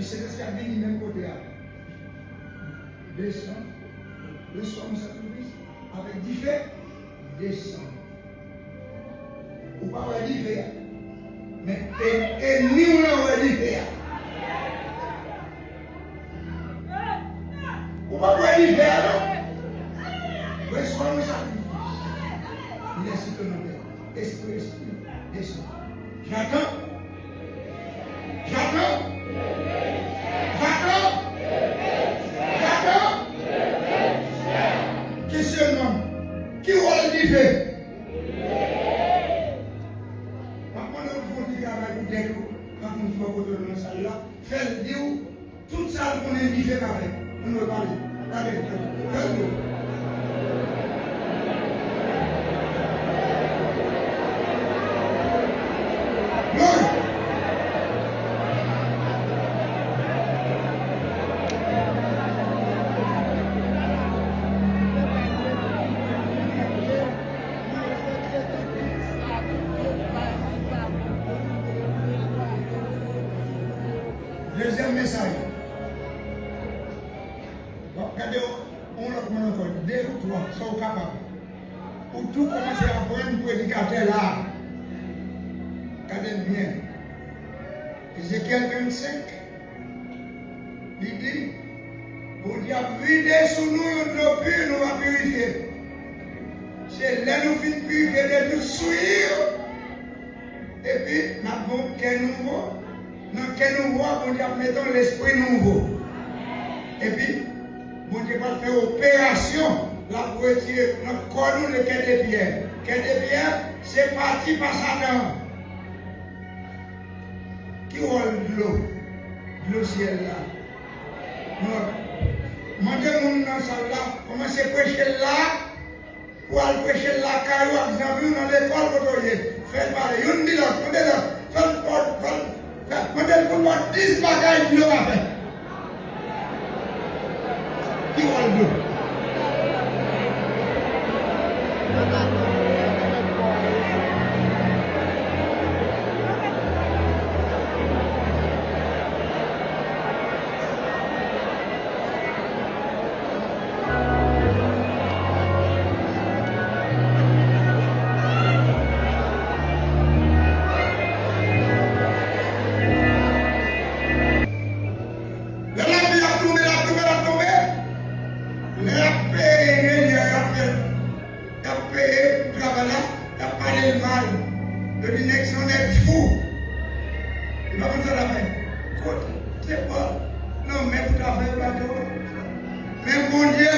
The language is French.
puis c'est ce qui a dit même côté. Descend, reçoit mon sacrifice avec du fait, descend. Ou pas avoir du fait. Mais et ni on a avoir du fait. Ou pas avoir du fait alors. Reçoit mon sacrifice. Il est sur ton nom. Esprit, descend. J'attends. J'attends. J'attends. J'attends. Questionnement. Qui va le dire? Maintenant, nous faisons du travail pour des jours. Quand nous sommes dans la salle là, faites dire toute salle qu'on est différent avec. On va parler. Faites-le. Deuxième message. Bon, regardez, on l'a comment encore. 2 ou 3, sont capables. Pour tout commencer à prendre un prédicateur là. Regardez bien. Ézéchiel 25. Il dit, on dit à vider sous nous nos purs, nous va purifier. C'est là nous finissons purifier de tout souillure. Et puis, nous avons quel nouveau. Dans quel nouveau, on dit, mettons l'esprit nouveau. Et puis, on dit, va faire opération, là, pour retirer notre corps, nous, le quai des pierres. Quai des pierres, c'est parti par Satan. Qui roule de l'eau? De l'eau ciel là. Mandez-nous dans ça là, commencez à prêcher là, pour aller prêcher là, car vous avez dans l'école, vous voyez. Faites parler, vous dites là, faites modèle pour moi 10 bagages de l'eau à faire. Qui va le dos? Mais mon Dieu,